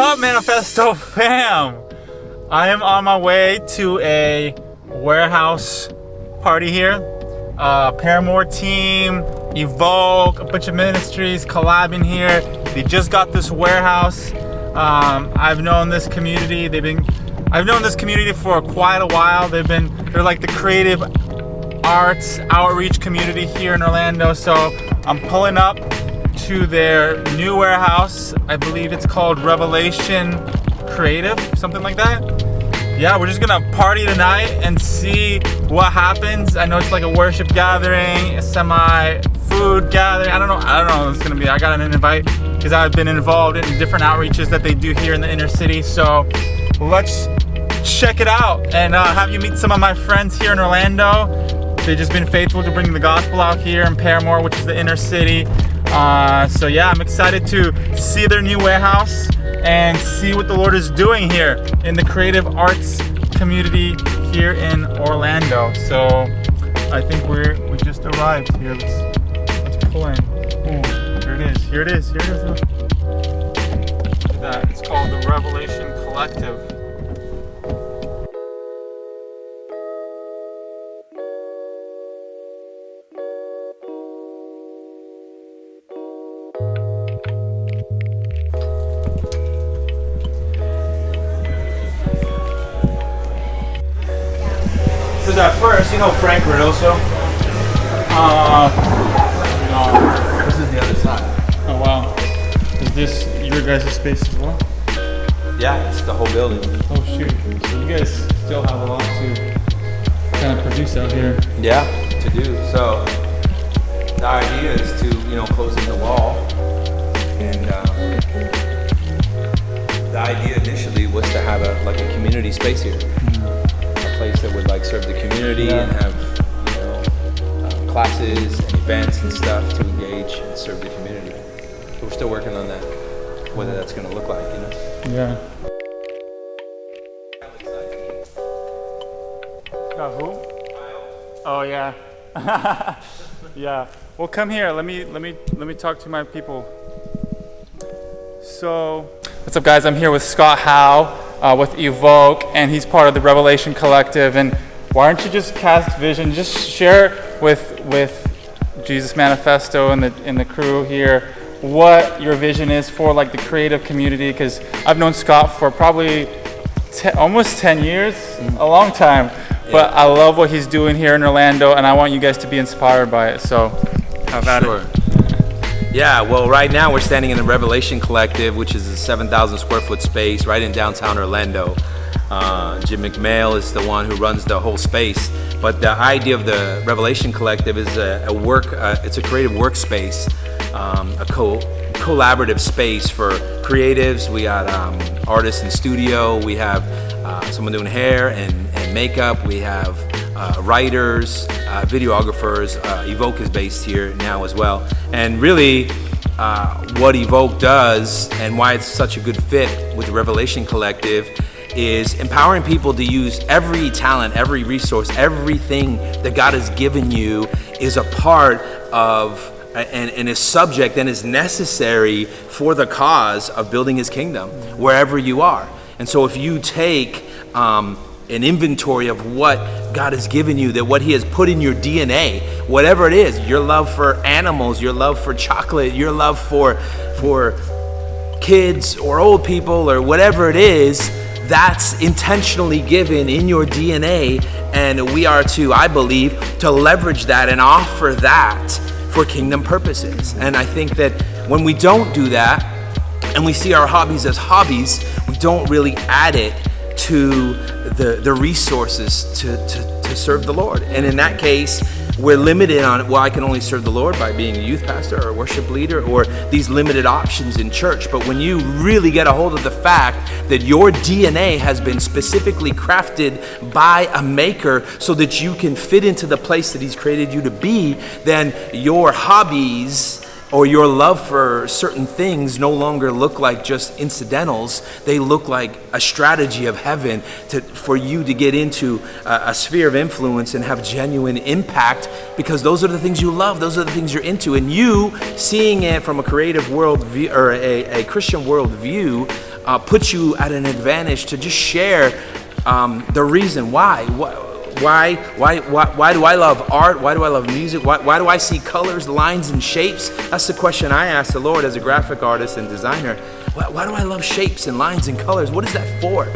up, Manifesto fam? I am on my way to a warehouse party here. Paramore team, Evoke, a bunch of ministries collabing here. They just got this warehouse. I've known this community. I've known this community for quite a while. They're like the creative arts outreach community here in Orlando. So I'm pulling up to their new warehouse. I believe it's called Revelation Creative, something like that. Yeah, we're just gonna party tonight and see what happens. I know it's like a worship gathering, a semi-food gathering. I don't know what it's gonna be. I got an invite because I've been involved in different outreaches that they do here in the inner city. So let's check it out and have you meet some of my friends here in Orlando. They've just been faithful to bring the gospel out here in Paramore, which is the inner city. So yeah, I'm excited to see their new warehouse and see what the Lord is doing here in the creative arts community here in Orlando. So I think we just arrived here. Let's pull in. Ooh, here it is. Look at that. It's called the Revelation Collective. Because at first, you know Frank Redoso? No. This is the other side. Oh wow. Is this your guys' space as well? Yeah, it's the whole building. Oh shoot. So you guys still have a lot to kind of produce out here. Yeah, to do. So the idea is to, close in the wall. And the idea initially was to have a community space here. Place that would serve the community and have classes and events and stuff to engage and serve the community. But we're still working on that, whether that's going to look like, Yeah. Got who? Oh yeah. Yeah. Well, come here. Let me talk to my people. So, what's up, guys? I'm here with Scott Howe. With Evoke, and he's part of the Revelation Collective. And why don't you just cast vision, just share with Jesus Manifesto and the crew here what your vision is for the creative community, because I've known Scott for probably almost 10 years, a long time, but I love what he's doing here in Orlando, and I want you guys to be inspired by it. So have at it. Yeah, well, right now we're standing in the Revelation Collective, which is a 7,000 square foot space right in downtown Orlando. Jim McMail is the one who runs the whole space. But the idea of the Revelation Collective is it's a creative workspace, a collaborative space for creatives. We got artists in studio. We have someone doing hair and makeup. We have writers, videographers. Evoke is based here now as well. And really, what Evoke does and why it's such a good fit with the Revelation Collective is empowering people to use every talent, every resource, everything that God has given you is a part of and is subject and is necessary for the cause of building His kingdom wherever you are. And so if you take an inventory of what God has given you, that what He has put in your DNA, whatever it is, your love for animals, your love for chocolate, your love for kids or old people or whatever it is, that's intentionally given in your DNA, and we are to, I believe, to leverage that and offer that for kingdom purposes. And I think that when we don't do that and we see our hobbies as hobbies, we don't really add it to the resources to serve the Lord. And in that case, we're limited on, well, I can only serve the Lord by being a youth pastor or a worship leader or these limited options in church. But when you really get a hold of the fact that your DNA has been specifically crafted by a maker so that you can fit into the place that He's created you to be, then your hobbies or your love for certain things no longer look like just incidentals. They look like a strategy of heaven for you to get into a sphere of influence and have genuine impact, because those are the things you love, those are the things you're into. And you seeing it from a creative world view or a Christian world view, puts you at an advantage to just share the reason why. Why do I love art? Why do I love music? Why do I see colors, lines, and shapes? That's the question I asked the Lord as a graphic artist and designer. Why do I love shapes and lines and colors? What is that for?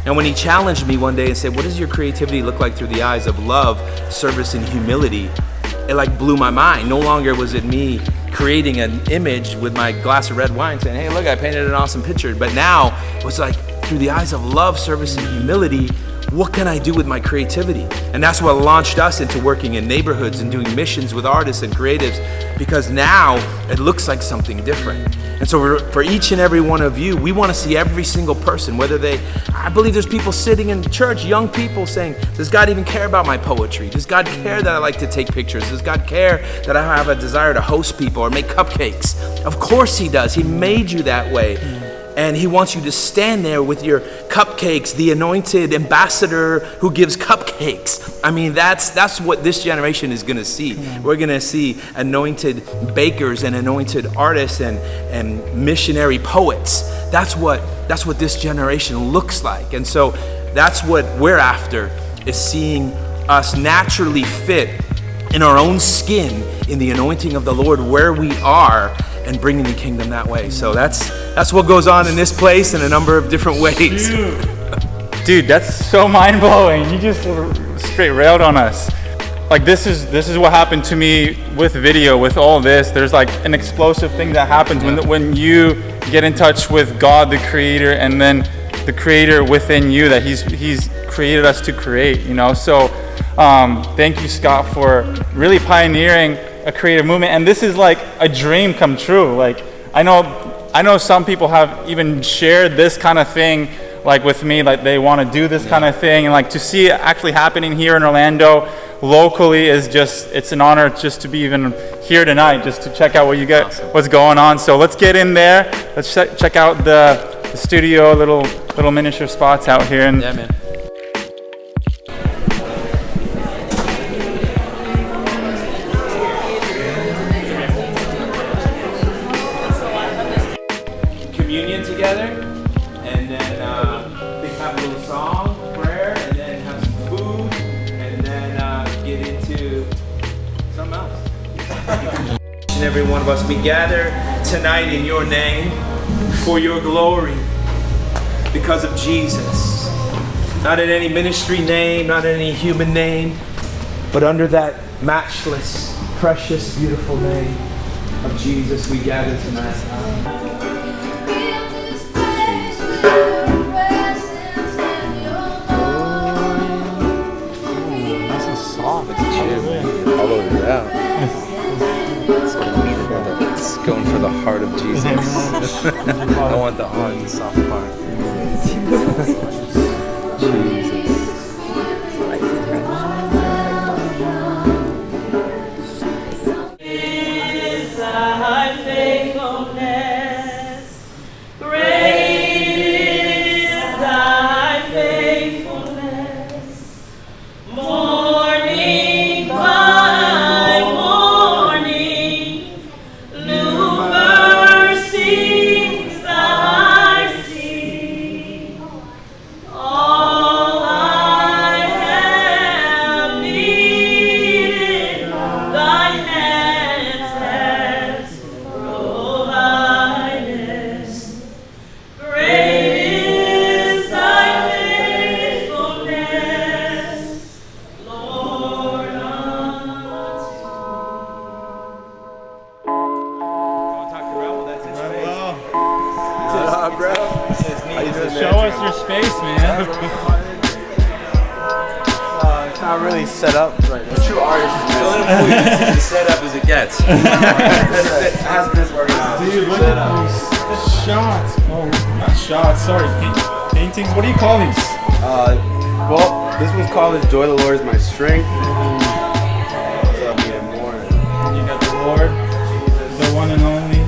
And when he challenged me one day and said, what does your creativity look like through the eyes of love, service, and humility? It like blew my mind. No longer was it me creating an image with my glass of red wine saying, hey, look, I painted an awesome picture. But now it was like through the eyes of love, service, and humility, what can I do with my creativity? And that's what launched us into working in neighborhoods and doing missions with artists and creatives, because now it looks like something different. And so for each and every one of you, we want to see every single person, I believe there's people sitting in church, young people saying, does God even care about my poetry? Does God care that I like to take pictures? Does God care that I have a desire to host people or make cupcakes? Of course he does. He made you that way. And he wants you to stand there with your cupcakes, the anointed ambassador who gives cupcakes. I mean, that's what this generation is going to see. We're going to see anointed bakers and anointed artists and missionary poets. That's what this generation looks like. And so that's what we're after, is seeing us naturally fit in our own skin in the anointing of the Lord where we are, and bringing the kingdom that way. So that's what goes on in this place in a number of different ways. Dude, that's so mind-blowing. You just straight railed on us. Like this is what happened to me with video, with all this. There's like an explosive thing that happens when you get in touch with God, the creator, and then the creator within you that he's created us to create, you know? So thank you, Scott, for really pioneering a creative movement. And this is like a dream come true. Like I know some people have even shared this kind of thing like with me, like they want to do this kind of thing, and like to see it actually happening here in Orlando locally is it's an honor just to be even here tonight, just to check out what you get, what's going on. So let's get in there. Let's check out the studio, little miniature spots out here. And yeah, man. Communion together, and then we have a little song, prayer, and then have some food, and then get into something else. Each and every one of us, we gather tonight in your name for your glory, because of Jesus. Not in any ministry name, not in any human name, but under that matchless, precious, beautiful name of Jesus, we gather tonight. All over it out. It's going for the heart of Jesus. I want the hard and soft part. Jesus. Is thy faithfulness, great is thy faithfulness, morning by morning, new mercies I see. All I have needed, thy hands has provided. Great is thy faithfulness, Lord, unto Want to talk to Revel? That's his space. Bro. show us your space, man. It's not really set up right now. True artist It's as set up as it gets. has this organized. Dude, look at these shots. Oh, not shots. Sorry, paintings. What do you call these? Well, this one's called "Joy of the Lord is My Strength." So we have more. You got the Lord, the one and only.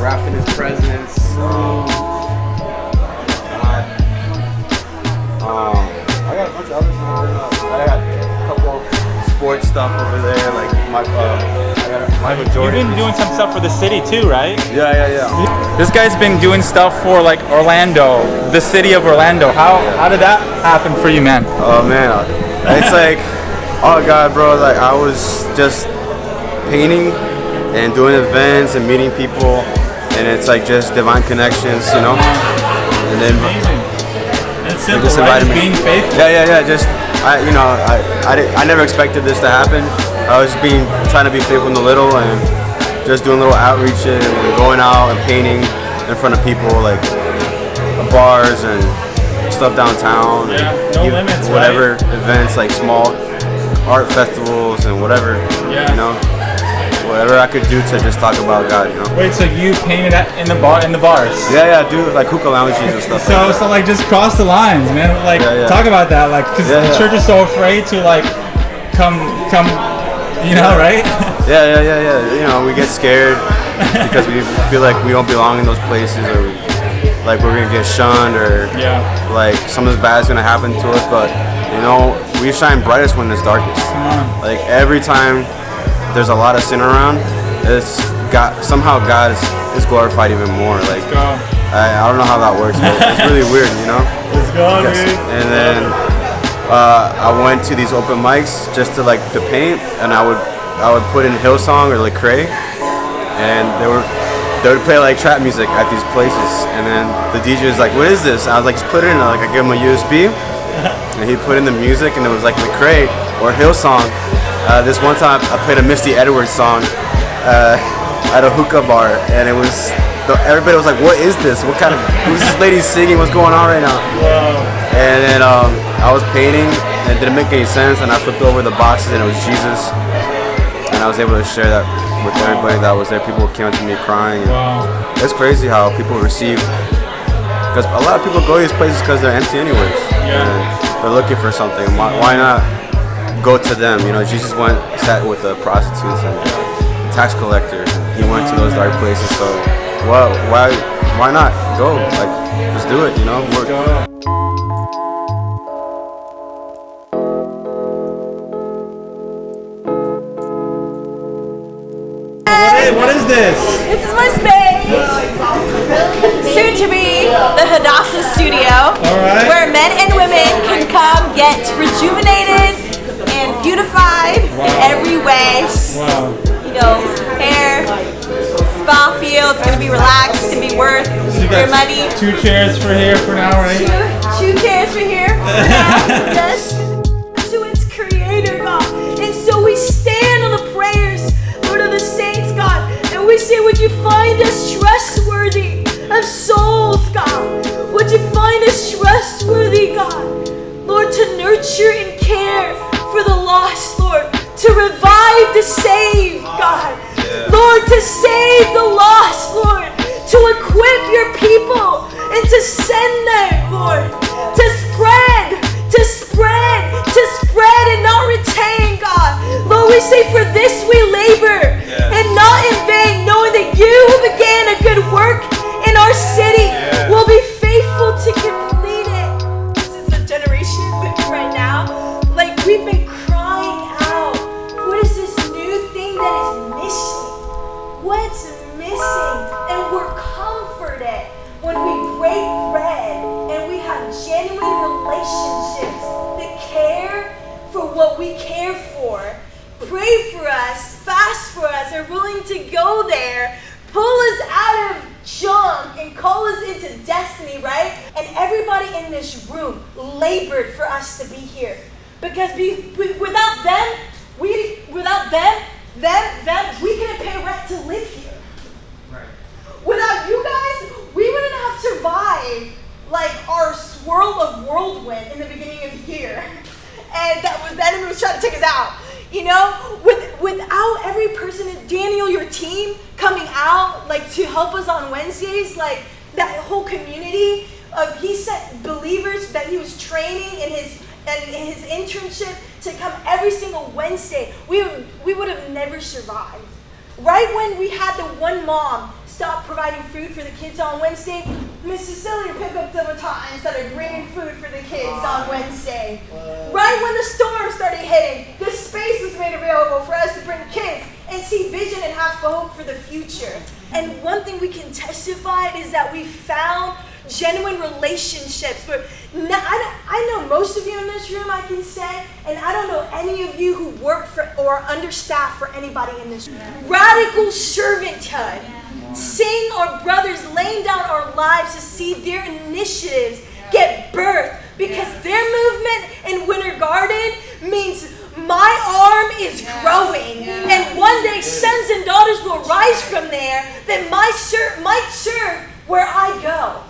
Wrapped in His presence. I got a bunch of other stuff. I got a couple sports stuff over there, like my Michael You've Jordan. been doing some stuff for the city too, right? Yeah. This guy's been doing stuff for like Orlando, the city of Orlando. How did that happen for you, man? Oh man, it's like, oh God, bro. Like I was just painting and doing events and meeting people, and it's like just divine connections, you know. And then It's they simple, just right? invited Just me. being faithful. Yeah. Just I never expected this to happen. I was trying to be faithful in the little and just doing little outreaches and going out and painting in front of people, like bars and stuff downtown. Yeah, and no even limits, whatever events, like small art festivals and whatever. Yeah. You know, whatever I could do to just talk about God. You know. Wait, so you painted that in the bars? Yeah, I do like hookah lounges and stuff. So like just cross the lines, man. Like Yeah. talk about that, like because Yeah. the church is so afraid to like come, you know, right? Yeah. You know, we get scared because we feel like we don't belong in those places, or like we're gonna get shunned, or Yeah. like something bad's gonna happen to us. But you know, we shine brightest when it's darkest. Like every time there's a lot of sin around, somehow God is glorified even more. Like Go. I don't know how that works, but it's really weird, you know. Let's go, Yes. dude. And then I went to these open mics just to like to paint, and I would put in Hillsong or Lecrae, and they would play like trap music at these places, and then the DJ was like, "What is this?" I was like, "Just put it in." Like I give him a USB, and he put in the music, and it was like Lecrae or Hillsong. This one time I played a Misty Edwards song at a hookah bar, and it was everybody was like, "What is this? Who's this lady singing? What's going on right now?" And then I was painting, and it didn't make any sense, and I flipped over the boxes, and it was Jesus, and I was able to share that with everybody that was there. People came up to me crying. Wow. It's crazy how people receive, because a lot of people go to these places because they're empty anyways. Yeah. And they're looking for something. Why not go to them? You know, Jesus sat with the prostitutes and tax collectors, and he went to those dark places. So why not go? Like, just do it. You know. What is this? This is my space. Soon to be the Hadassah studio, right. where men and women can come get rejuvenated and beautified in every way. Wow. You know, hair, spa feel. It's gonna be relaxed. It's gonna be worth So you your got money. 2 chairs for here for now, right? Two chairs for here. Just to its creator, God. And so we stand on the prayers, Lord, of the saints, God. And we say, would you find us trustworthy of souls, God? Would you find us trustworthy, God? Lord, to nurture and care for the lost, Lord. To revive the saved, God. Lord, to save the lost, Lord. To equip your people and to send them, Lord. To spread and not retain, God. Lord, we say for this we labor and not in vain, knowing that you who began a good work in our city will be faithful to complete it. This is a generation living right now. Like we've been crying out, what is this new thing that is missing? What's missing? And we're comforted when we break bread and we have genuine relationships that care for what we care for. Pray for us, fast for us, are willing to go there, pull us out of junk and call us into destiny, right? And everybody in this room labored for us to be here. Because without them, we couldn't pay rent to live here. Right. Without you guys, we wouldn't have survived like our swirl of whirlwind in the beginning of the year. And the enemy was trying to take us out. You know, without every person, Daniel, your team coming out like to help us on Wednesdays, like that whole community, he sent believers that he was training in his internship to come every single Wednesday. We would have never survived. Right when we had the one mom stop providing food for the kids on Wednesday, Miss Cecilia picked up the baton and started bringing food for the kids on Wednesday. Right when the storm started hitting, the space was made available for us to bring kids and see vision and have hope for the future. And one thing we can testify is that we found genuine relationships. But I know most of you in this room, I can say, and I don't know any of you who work for or are understaffed for anybody in this room. Radical servanthood. Seeing our brothers laying down our lives to see their initiatives get birthed, because their movement in Winter Garden means my arm is growing, and one day sons and daughters will rise from there that might serve where I go.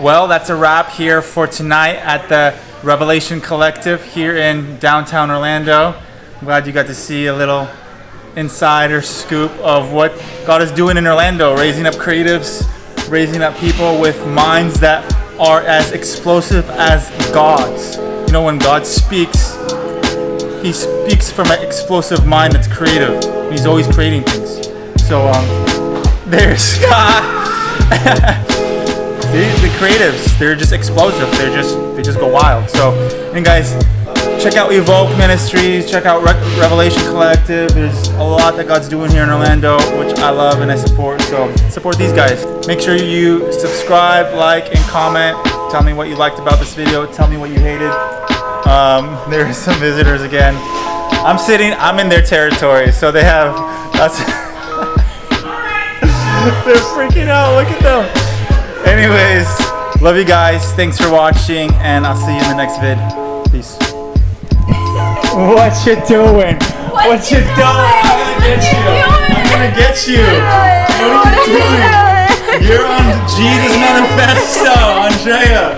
Well, that's a wrap here for tonight at the Revelation Collective here in downtown Orlando. I'm glad you got to see a little insider scoop of what God is doing in Orlando, raising up creatives, raising up people with minds that are as explosive as God's. You know, when God speaks, He speaks from an explosive mind that's creative. He's always creating things. So there's Scott. See, the creatives, they're just explosive. They just go wild. So, and guys, check out Evoke Ministries. Check out Revelation Collective. There's a lot that God's doing here in Orlando, which I love and I support. So support these guys. Make sure you subscribe, like, and comment. Tell me what you liked about this video. Tell me what you hated. There's some visitors again. I'm in their territory, so they have. They're freaking out. Look at them. Anyways, love you guys. Thanks for watching, and I'll see you in the next vid. Peace. What you doing? What you doing? I'm gonna get you. What are you doing? You're on Jesus Manifesto, Andrea.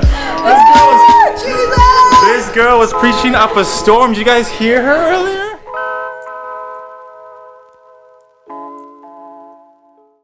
This girl was preaching up a storm. Did you guys hear her earlier?